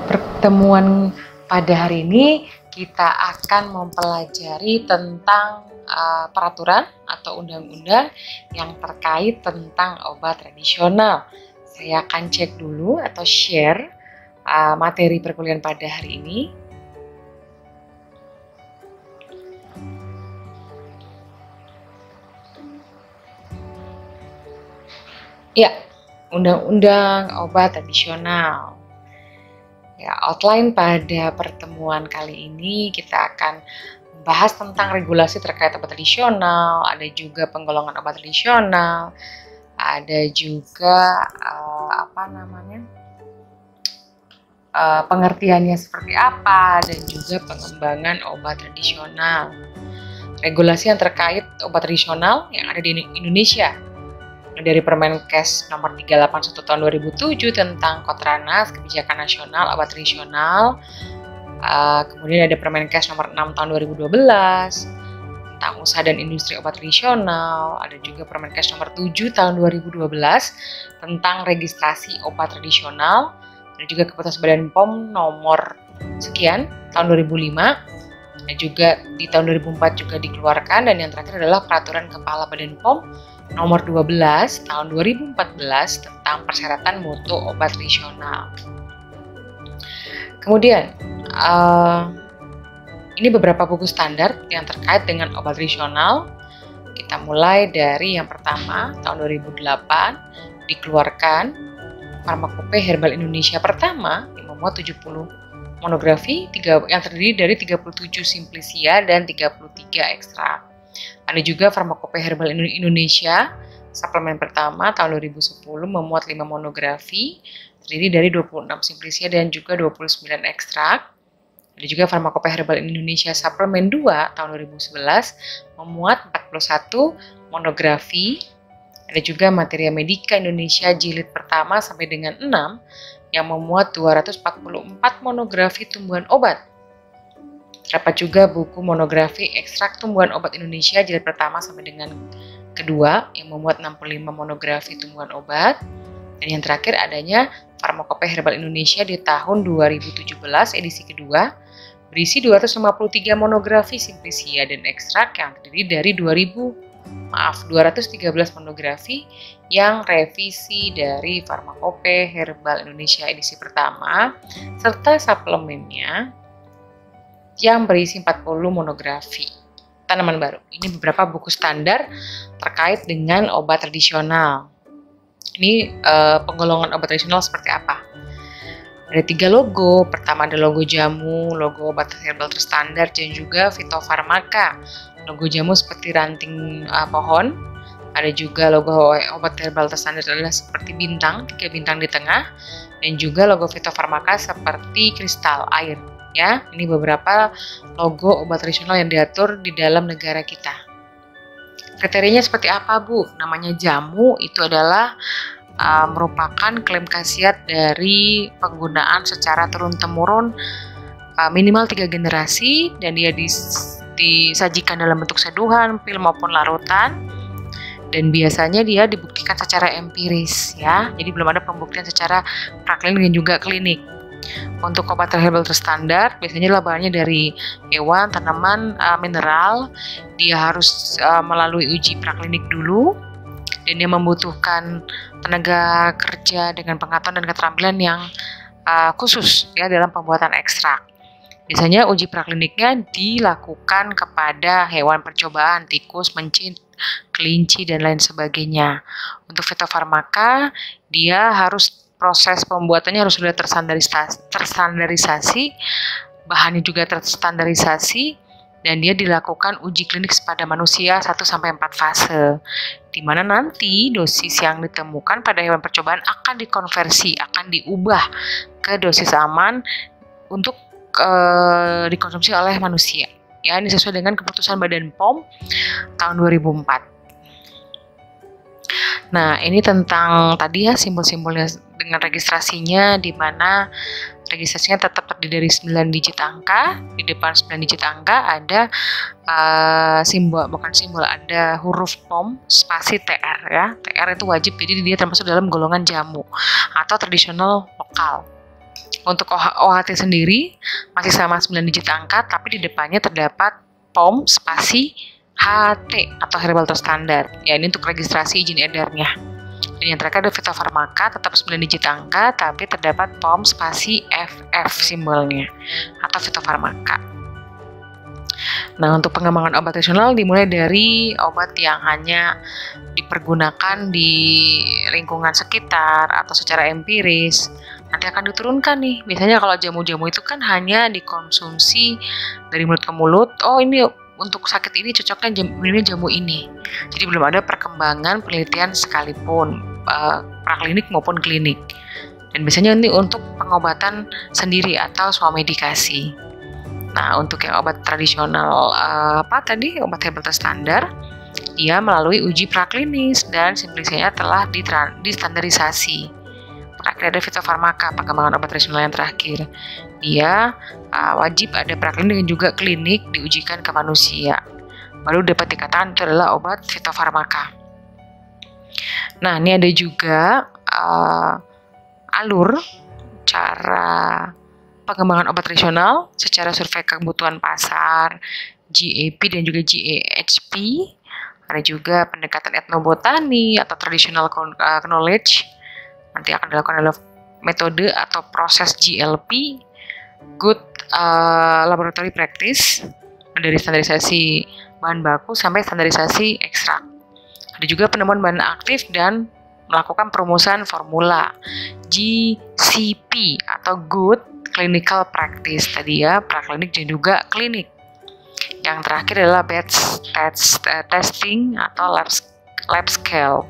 Pertemuan pada hari ini kita akan mempelajari tentang peraturan atau undang-undang yang terkait tentang obat tradisional. Saya akan cek dulu atau share materi perkuliahan pada hari ini. Ya, undang-undang obat tradisional. Ya, outline pada pertemuan kali ini kita akan membahas tentang regulasi terkait obat tradisional, ada juga penggolongan obat tradisional, ada juga pengertiannya seperti apa, dan juga pengembangan obat tradisional. Regulasi yang terkait obat tradisional yang ada di Indonesia dari Permenkes nomor 381 tahun 2007 tentang Kotranas Kebijakan Nasional Obat Tradisional. Kemudian ada Permenkes nomor 6 tahun 2012 tentang usaha dan industri obat tradisional. Ada juga Permenkes nomor 7 tahun 2012 tentang registrasi obat tradisional. Ada juga Keputusan Badan POM nomor sekian tahun 2005. Dan juga di tahun 2004 juga dikeluarkan, dan yang terakhir adalah Peraturan Kepala Badan POM nomor 12 tahun 2014 tentang persyaratan mutu obat tradisional. Kemudian ini beberapa buku standar yang terkait dengan obat tradisional. Kita mulai dari yang pertama tahun 2008 dikeluarkan Farmakope Herbal Indonesia pertama yang memuat 70 monografi yang terdiri dari 37 simplisia dan 33 ekstrak. Ada juga Farmakope Herbal Indonesia suplemen pertama tahun 2010 memuat 5 monografi terdiri dari 26 simplisia dan juga 29 ekstrak. Ada juga Farmakope Herbal Indonesia suplemen 2 tahun 2011 memuat 41 monografi. Ada juga Materia Medika Indonesia jilid pertama sampai dengan 6 yang memuat 244 monografi tumbuhan obat. Terdapat juga buku monografi ekstrak tumbuhan obat Indonesia jilid pertama sampai dengan kedua yang memuat 65 monografi tumbuhan obat. Dan yang terakhir adanya Farmakope Herbal Indonesia di tahun 2017 edisi kedua berisi 253 monografi simplisia dan ekstrak yang terdiri dari 213 monografi yang revisi dari Farmakope Herbal Indonesia edisi pertama serta suplemennya yang berisi 40 monografi tanaman baru. Ini beberapa buku standar terkait dengan obat tradisional. Ini penggolongan obat tradisional seperti apa? Ada 3 logo. Pertama ada logo jamu, logo obat herbal terstandar, dan juga fitofarmaka. Logo jamu seperti ranting pohon. Ada juga logo obat herbal terstandar adalah seperti bintang, 3 bintang di tengah, dan juga logo fitofarmaka seperti kristal air. Ya, ini beberapa logo obat tradisional yang diatur di dalam negara kita. Kriterianya seperti apa, Bu? Namanya jamu itu adalah merupakan klaim khasiat dari penggunaan secara turun-temurun minimal 3 generasi, dan dia disajikan dalam bentuk seduhan, pil maupun larutan, dan biasanya dia dibuktikan secara empiris, ya. Jadi belum ada pembuktian secara praklinik dan juga klinik. Untuk obat herbal terstandar biasanya bahannya dari hewan, tanaman, mineral. Dia harus melalui uji praklinik dulu, dan dia membutuhkan tenaga kerja dengan pengetahuan dan keterampilan yang khusus ya dalam pembuatan ekstrak. Biasanya uji prakliniknya dilakukan kepada hewan percobaan, tikus, mencit, kelinci, dan lain sebagainya. Untuk fitofarmaka, dia harus proses pembuatannya harus sudah terstandarisasi, bahannya juga terstandarisasi, dan dia dilakukan uji klinik pada manusia 1-4 fase, di mana nanti dosis yang ditemukan pada hewan percobaan akan dikonversi, akan diubah ke dosis aman untuk dikonsumsi oleh manusia. Ya, ini sesuai dengan Keputusan Badan POM tahun 2004. Nah, ini tentang tadi ya simbol-simbolnya dengan registrasinya, di mana registrasinya tetap terdiri dari 9 digit angka. Di depan 9 digit angka ada ada huruf POM spasi TR ya. TR itu wajib, jadi dia termasuk dalam golongan jamu atau tradisional lokal. Untuk OHT sendiri masih sama 9 digit angka, tapi di depannya terdapat POM spasi HT atau herbal terstandar. Ya, ini untuk registrasi izin edarnya. Dan yang terakhir ada fitofarmaka, tetap 9 digit angka, tapi terdapat POM spasi FF simbolnya atau fitofarmaka. Nah, untuk pengembangan obat tradisional dimulai dari obat yang hanya dipergunakan di lingkungan sekitar atau secara empiris. Nanti akan diturunkan nih. Biasanya kalau jamu-jamu itu kan hanya dikonsumsi dari mulut ke mulut. Oh, ini untuk sakit ini cocoknya jamu ini. Jadi belum ada perkembangan penelitian sekalipun, praklinik maupun klinik. Dan biasanya ini untuk pengobatan sendiri atau swamedikasi. Nah, untuk yang obat tradisional obat herbal terstandar, dia melalui uji praklinis dan simulasinya telah distandarisasi. Terakhir ada fitofarmaka, pengembangan obat tradisional yang terakhir. Dia wajib ada praklinik dan juga klinik diujikan ke manusia. Baru dapat dikatakan itu adalah obat fitofarmaka. Nah, ini ada juga alur cara pengembangan obat tradisional secara survei kebutuhan pasar, GAP dan juga GAHP. Ada juga pendekatan etnobotani atau traditional knowledge. Nanti akan dilakukan adalah metode atau proses GLP, good laboratory practice, dari standarisasi bahan baku sampai standarisasi ekstrak. Ada juga penemuan bahan aktif dan melakukan perumusan formula, GCP atau good clinical practice, tadi ya, praklinik dan juga klinik. Yang terakhir adalah batch testing atau lab scale,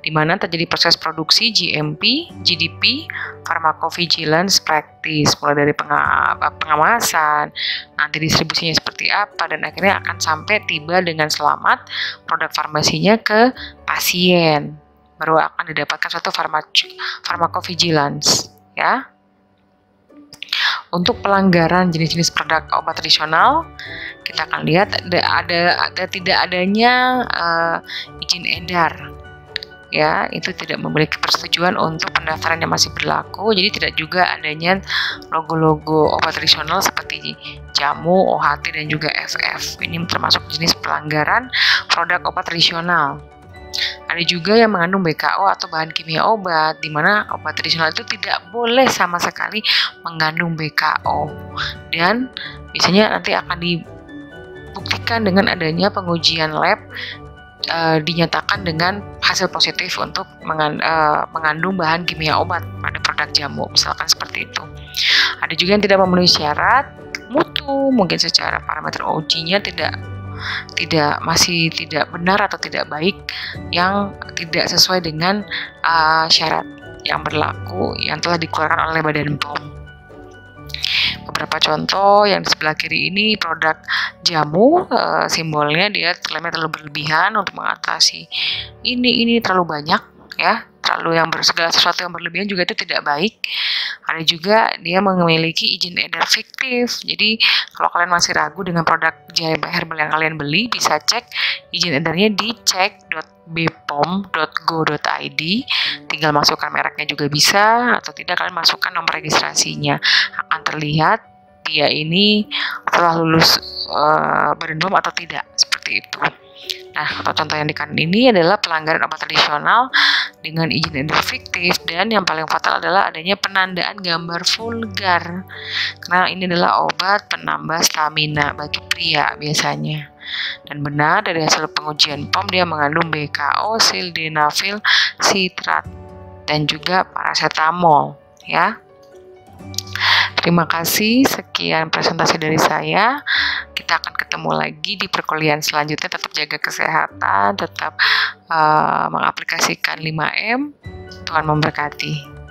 di mana terjadi proses produksi GMP, GDP, pharmacovigilance practice, mulai dari pengawasan, nanti distribusinya seperti apa, dan akhirnya akan sampai tiba dengan selamat produk farmasinya ke pasien. Baru akan didapatkan suatu pharmacovigilance, ya. Untuk pelanggaran jenis-jenis produk obat tradisional, kita akan lihat ada tidak adanya izin edar. Ya, itu tidak memiliki persetujuan untuk pendaftaran yang masih berlaku. Jadi tidak juga adanya logo-logo obat tradisional seperti jamu, OHT dan juga FF. Ini termasuk jenis pelanggaran produk obat tradisional. Ada juga yang mengandung BKO atau bahan kimia obat, di mana obat tradisional itu tidak boleh sama sekali mengandung BKO. Dan biasanya nanti akan dibuktikan dengan adanya pengujian lab, dinyatakan dengan hasil positif untuk mengandung bahan kimia obat pada produk jamu, misalkan seperti itu. Ada juga yang tidak memenuhi syarat mutu, mungkin secara parameter OG-nya masih tidak benar atau tidak baik, yang tidak sesuai dengan syarat yang berlaku yang telah dikeluarkan oleh Badan POM. Beberapa contoh yang di sebelah kiri ini produk jamu, simbolnya dia klaimnya terlalu berlebihan untuk mengatasi ini terlalu banyak, ya, terlalu segala sesuatu yang berlebihan juga itu tidak baik. Ada juga dia memiliki izin edar fiktif. Jadi kalau kalian masih ragu dengan produk herbal yang kalian beli, bisa cek izin edarnya di cek.bpom.go.id. Tinggal masukkan mereknya juga bisa, atau tidak kalian masukkan nomor registrasinya. Akan terlihat dia ini telah lulus Badan POM atau tidak, seperti itu. Nah, contoh yang di kanan ini adalah pelanggaran obat tradisional dengan izin edar fiktif, dan yang paling fatal adalah adanya penandaan gambar vulgar, karena ini adalah obat penambah stamina bagi pria biasanya. Dan benar dari hasil pengujian POM dia mengandung BKO, sildenafil sitrat, dan juga paracetamol, ya. Terima kasih, sekian presentasi dari saya. Kita akan ketemu lagi di perkuliahan selanjutnya. Tetap jaga kesehatan, tetap mengaplikasikan 5M. Tuhan memberkati.